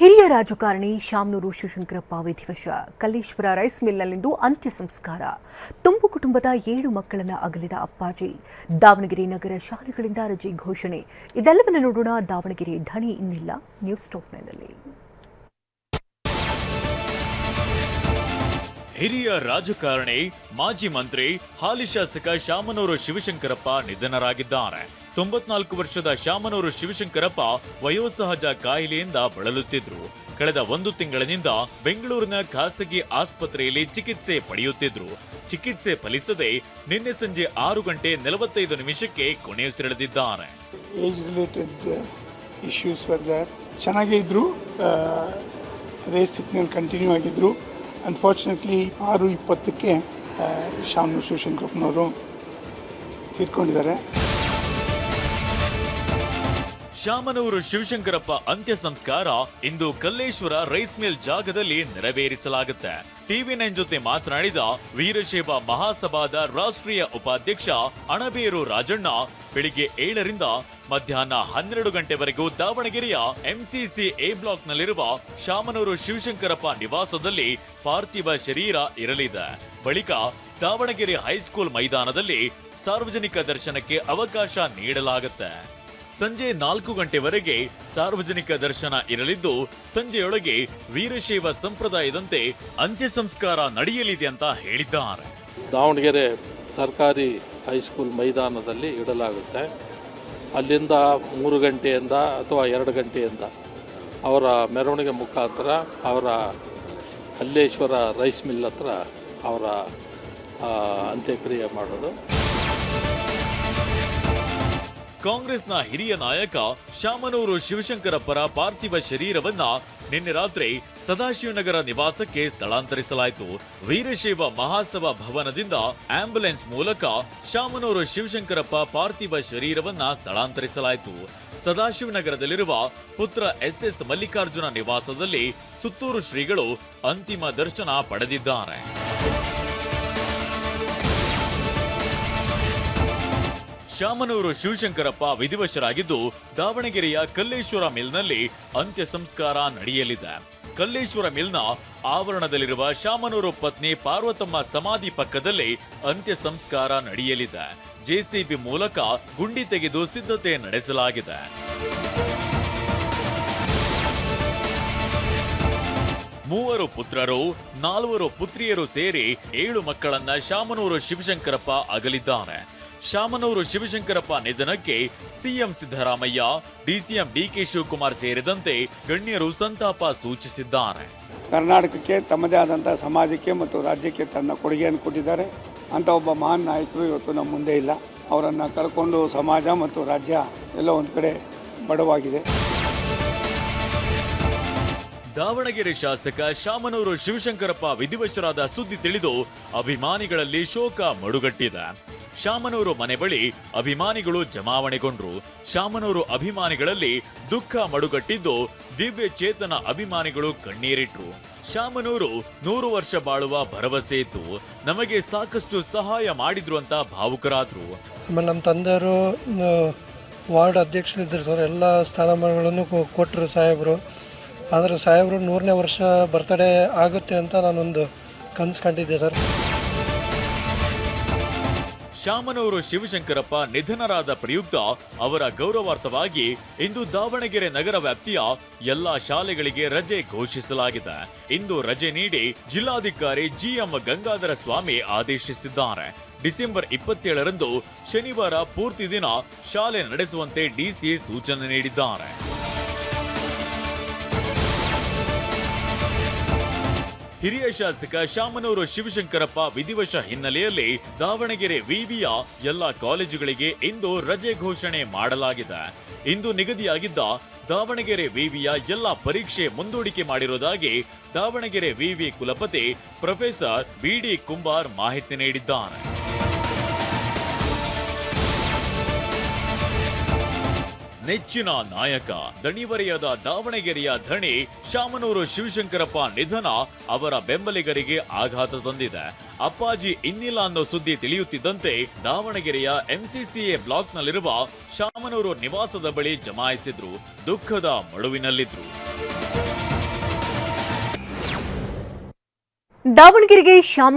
ಹಿರಿಯ ರಾಜಕಾರಣಿ ಶಾಮನೂರು ಶಿವಶಂಕರಪ್ಪ ವಿಧಿವಶ. ಕಲ್ಲೇಶ್ವರ ರೈಸ್ ಮಿಲ್ನಲ್ಲಿಂದು ಅಂತ್ಯ ಸಂಸ್ಕಾರ. ತುಂಬು ಕುಟುಂಬದ 7 ಮಕ್ಕಳನ್ನ ಅಗಲಿದ ಅಪ್ಪಾಜಿ. ದಾವಣಗೆರೆ ನಗರ ಶಾಲೆಗಳಿಂದ ರಜೆ ಘೋಷಣೆ. ಇದೆಲ್ಲವನ್ನ ನೋಡೋಣ. ದಾವಣಗೆರೆ ಧಣಿ ಇನ್ನಿಲ್ಲ ನ್ಯೂಸ್ ಟಾಪ್ 9ನಲ್ಲಿ. ಹಿರಿಯ ರಾಜಕಾರಣಿ, ಮಾಜಿ ಮಂತ್ರಿ, ಹಾಲಿ ಶಾಸಕ ಶಾಮನೂರು ಶಿವಶಂಕರಪ್ಪ ನಿಧನರಾಗಿದ್ದಾರೆ. 94 ವರ್ಷದ ಶಾಮನೂರು ಶಿವಶಂಕರಪ್ಪ ವಯೋಸಹಜ ಕಾಯಿಲೆಯಿಂದ ಬಳಲುತ್ತಿದ್ರು. ಕಳೆದ 1 ತಿಂಗಳಿನಿಂದ ಬೆಂಗಳೂರಿನ ಖಾಸಗಿ ಆಸ್ಪತ್ರೆಯಲ್ಲಿ ಚಿಕಿತ್ಸೆ ಪಡೆಯುತ್ತಿದ್ರು. ಚಿಕಿತ್ಸೆ ಫಲಿಸದೆ ನಿನ್ನೆ ಸಂಜೆ 6:45 ಕೊನೆಯುಸಿರೆಳೆದಿದ್ದಾರೆ. ಏಜ್ ರಿಲೇಟೆಡ್ ಇಶ್ಯೂಸ್ ಚೆನ್ನಾಗೇ ಇದ್ರು, ಅದೇ ಸ್ಥಿತಿನಲ್ಲಿ ಕಂಟಿನ್ಯೂ ಆಗಿದ್ರು. ಅನ್ಫಾರ್ಚುನೇಟ್ಲಿ 6:20ಕ್ಕೆ ಶಾಮನೂರು ಶಿವಶಂಕರಪ್ಪನವರು ತೀರ್ಕೊಂಡಿದ್ದಾರೆ. ಶಾಮನೂರು ಶಿವಶಂಕರಪ್ಪ ಅಂತ್ಯ ಸಂಸ್ಕಾರ ಇಂದು ಕಲ್ಲೇಶ್ವರ ರೈಸ್ ಮಿಲ್ ಜಾಗದಲ್ಲಿ ನೆರವೇರಿಸಲಾಗುತ್ತೆ. TV9 ಜೊತೆ ಮಾತನಾಡಿದ ವೀರಶೈವ ಮಹಾಸಭಾದ ರಾಷ್ಟ್ರೀಯ ಉಪಾಧ್ಯಕ್ಷ ಅಣಬೇರು ರಾಜಣ್ಣ, ಬೆಳಿಗ್ಗೆ 7ರಿಂದ ಮಧ್ಯಾಹ್ನ 12 ಗಂಟೆವರೆಗೂ ದಾವಣಗೆರೆಯ MCC A ಬ್ಲಾಕ್ನಲ್ಲಿರುವ ಶಾಮನೂರು ಶಿವಶಂಕರಪ್ಪ ನಿವಾಸದಲ್ಲಿ ಪಾರ್ಥಿವ ಶರೀರ ಇರಲಿದೆ. ಬಳಿಕ ದಾವಣಗೆರೆ ಹೈಸ್ಕೂಲ್ ಮೈದಾನದಲ್ಲಿ ಸಾರ್ವಜನಿಕ ದರ್ಶನಕ್ಕೆ ಅವಕಾಶ ನೀಡಲಾಗುತ್ತೆ. ಸಂಜೆ 4 ಗಂಟೆವರೆಗೆ ಸಾರ್ವಜನಿಕ ದರ್ಶನ ಇರಲಿದ್ದು, ಸಂಜೆಯೊಳಗೆ ವೀರಶೈವ ಸಂಪ್ರದಾಯದಂತೆ ಅಂತ್ಯ ಸಂಸ್ಕಾರ ನಡೆಯಲಿದೆ ಅಂತ ಹೇಳಿದ್ದಾರೆ. ದಾವಣಗೆರೆ ಸರ್ಕಾರಿ ಹೈಸ್ಕೂಲ್ ಮೈದಾನದಲ್ಲಿ ಇಡಲಾಗುತ್ತೆ. ಅಲ್ಲಿಂದ 3 ಗಂಟೆಯಿಂದ ಅಥವಾ 2 ಗಂಟೆಯಿಂದ ಅವರ ಮೆರವಣಿಗೆ ಮುಖಾಂತರ ಅವರ ಕಲ್ಲೇಶ್ವರ ರೈಸ್ ಮಿಲ್ ಹತ್ರ ಅವರ ಅಂತ್ಯಕ್ರಿಯೆ ಮಾಡೋದು. ಕಾಂಗ್ರೆಸ್ನ ಹಿರಿಯ ನಾಯಕ ಶಾಮನೂರು ಶಿವಶಂಕರಪ್ಪರ ಪಾರ್ಥಿವ ಶರೀರವನ್ನ ನಿನ್ನೆ ರಾತ್ರಿ ಸದಾಶಿವನಗರ ನಿವಾಸಕ್ಕೆ ಸ್ಥಳಾಂತರಿಸಲಾಯಿತು. ವೀರಶೈವ ಮಹಾಸಭಾ ಭವನದಿಂದ ಆಂಬ್ಯುಲೆನ್ಸ್ ಮೂಲಕ ಶಾಮನೂರು ಶಿವಶಂಕರಪ್ಪ ಪಾರ್ಥಿವ ಶರೀರವನ್ನ ಸ್ಥಳಾಂತರಿಸಲಾಯಿತು. ಸದಾಶಿವನಗರದಲ್ಲಿರುವ ಪುತ್ರ SS ಮಲ್ಲಿಕಾರ್ಜುನ ನಿವಾಸದಲ್ಲಿ ಸುತ್ತೂರು ಶ್ರೀಗಳು ಅಂತಿಮ ದರ್ಶನ ಪಡೆದಿದ್ದಾರೆ. ಶಾಮನೂರು ಶಿವಶಂಕರಪ್ಪ ವಿಧಿವಶರಾಗಿದ್ದು, ದಾವಣಗೆರೆಯ ಕಲ್ಲೇಶ್ವರ ಮಿಲ್ನಲ್ಲಿ ಅಂತ್ಯ ಸಂಸ್ಕಾರ ನಡೆಯಲಿದೆ. ಕಲ್ಲೇಶ್ವರ ಮಿಲ್ನ ಆವರಣದಲ್ಲಿರುವ ಶಾಮನೂರು ಪತ್ನಿ ಪಾರ್ವತಮ್ಮ ಸಮಾಧಿ ಪಕ್ಕದಲ್ಲಿ ಅಂತ್ಯ ಸಂಸ್ಕಾರ ನಡೆಯಲಿದೆ. JCB ಮೂಲಕ ಗುಂಡಿ ತೆಗೆದು ಸಿದ್ಧತೆ ನಡೆಸಲಾಗಿದೆ. ಮೂವರು ಪುತ್ರರು, 4 ಪುತ್ರಿಯರು ಸೇರಿ 7 ಮಕ್ಕಳನ್ನ ಶಾಮನೂರು ಶಿವಶಂಕರಪ್ಪ ಅಗಲಿದ್ದಾರೆ. ಶಾಮನೂರು ಶಿವಶಂಕರಪ್ಪ ನಿಧನಕ್ಕೆ CM Siddaramaiah, DCM DK Shivakumar ಸೇರಿದಂತೆ ಗಣ್ಯರು ಸಂತಾಪ ಸೂಚಿಸಿದ್ದಾರೆ. ಕರ್ನಾಟಕಕ್ಕೆ ತಮ್ಮದೇ ಆದಂಥ ಸಮಾಜಕ್ಕೆ ಮತ್ತು ರಾಜ್ಯಕ್ಕೆ ತನ್ನ ಕೊಡುಗೆಯನ್ನು ಕೊಟ್ಟಿದ್ದಾರೆ ಅಂತ ಒಬ್ಬ ಮಹಾನ್ ನಾಯಕರು ಇವತ್ತು ನಮ್ಮ ಮುಂದೆ ಇಲ್ಲ. ಅವರನ್ನು ಕಳ್ಕೊಂಡು ಸಮಾಜ ಮತ್ತು ರಾಜ್ಯ ಎಲ್ಲ ಒಂದು ಕಡೆ ಬಡವಾಗಿದೆ. ದಾವಣಗೆರೆ ಶಾಸಕ ಶಾಮನೂರು ಶಿವಶಂಕರಪ್ಪ ವಿಧಿವಶರಾದ ಸುದ್ದಿ ತಿಳಿದು ಅಭಿಮಾನಿಗಳಲ್ಲಿ ಶೋಕ ಮಡುಗಟ್ಟಿದೆ. ಶಾಮನೂರು ಮನೆ ಬಳಿ ಅಭಿಮಾನಿಗಳು ಜಮಾವಣೆಗೊಂಡ್ರು. ಶಾಮನೂರು ಅಭಿಮಾನಿಗಳಲ್ಲಿ ದುಃಖ ಮಡುಗಟ್ಟಿದ್ದು, ದಿವ್ಯ ಚೇತನ ಅಭಿಮಾನಿಗಳು ಕಣ್ಣೀರಿಟ್ರು. ಶಾಮನೂರು 100 ವರ್ಷ ಬಾಳುವ ಭರವಸೆ ಇತ್ತು, ನಮಗೆ ಸಾಕಷ್ಟು ಸಹಾಯ ಮಾಡಿದ್ರು ಅಂತ ಭಾವುಕರಾದ್ರು. ಆಮೇಲೆ ನಮ್ಮ ತಂದೆಯವರು ವಾರ್ಡ್ ಅಧ್ಯಕ್ಷರಿದ್ದರು ಸರ್. ಎಲ್ಲ ಸ್ಥಾನಮಾನಗಳನ್ನು ಕೊಟ್ಟರು ಸಾಹೇಬರು. ಆದರೆ ಸಾಹೇಬರು 100ನೇ ವರ್ಷ ಬರ್ತಡೇ ಆಗುತ್ತೆ ಅಂತ ನಾನೊಂದು ಕನಸು ಕಂಡಿದ್ದೆ ಸರ್. ಶಾಮನೂರು ಶಿವಶಂಕರಪ್ಪ ನಿಧನರಾದ ಪ್ರಯುಕ್ತ ಅವರ ಗೌರವಾರ್ಥವಾಗಿ ಇಂದು ದಾವಣಗೆರೆ ನಗರ ವ್ಯಾಪ್ತಿಯ ಎಲ್ಲಾ ಶಾಲೆಗಳಿಗೆ ರಜೆ ಘೋಷಿಸಲಾಗಿದೆ. ಇಂದು ರಜೆ ನೀಡಿ ಜಿಲ್ಲಾಧಿಕಾರಿ GM ಗಂಗಾಧರ ಸ್ವಾಮಿ ಆದೇಶಿಸಿದ್ದಾರೆ. ಡಿಸೆಂಬರ್ 27ರಂದು ಶನಿವಾರ ಪೂರ್ತಿ ದಿನ ಶಾಲೆ ನಡೆಸುವಂತೆ DC ಸೂಚನೆ ನೀಡಿದ್ದಾರೆ. ಹಿರಿಯ ಶಾಸಕ ಶಾಮನೂರು ಶಿವಶಂಕರಪ್ಪ ವಿಧಿವಶ ಹಿನ್ನೆಲೆಯಲ್ಲಿ ದಾವಣಗೆರೆ ವಿವಿಯ ಎಲ್ಲ ಕಾಲೇಜುಗಳಿಗೆ ಇಂದು ರಜೆ ಘೋಷಣೆ ಮಾಡಲಾಗಿದೆ. ಇಂದು ನಿಗದಿಯಾಗಿದ್ದ ದಾವಣಗೆರೆ ವಿವಿಯ ಎಲ್ಲ ಪರೀಕ್ಷೆ ಮುಂದೂಡಿಕೆ ಮಾಡಿರುವುದಾಗಿ ದಾವಣಗೆರೆ ವಿವಿ ಕುಲಪತಿ ಪ್ರೊಫೆಸರ್ BD ಕುಂಬಾರ್ ಮಾಹಿತಿ ನೀಡಿದ್ದಾರೆ. ನೆಚ್ಚಿನ ನಾಯಕ, ದಣಿವರಿಯದ ದಾವಣಗೆರೆಯ ಧಣಿ ಶಾಮನೂರು ಶಿವಶಂಕರಪ್ಪ ನಿಧನ ಅವರ ಬೆಂಬಲಿಗರಿಗೆ ಆಘಾತ ತಂದಿದೆ. ಅಪ್ಪಾಜಿ ಇನ್ನಿಲ್ಲ ಅನ್ನೋ ಸುದ್ದಿ ತಿಳಿಯುತ್ತಿದ್ದಂತೆ ದಾವಣಗೆರೆಯ MCCA ಬ್ಲಾಕ್ನಲ್ಲಿರುವ ಶಾಮನೂರು ನಿವಾಸದ ಬಳಿ ಜಮಾಯಿಸಿದ್ರು. ದುಃಖದ ಮಡುವಿನಲ್ಲಿದ್ರು. ದಾವಣಗೆರೆಗೆ ಶಾಮನೂರು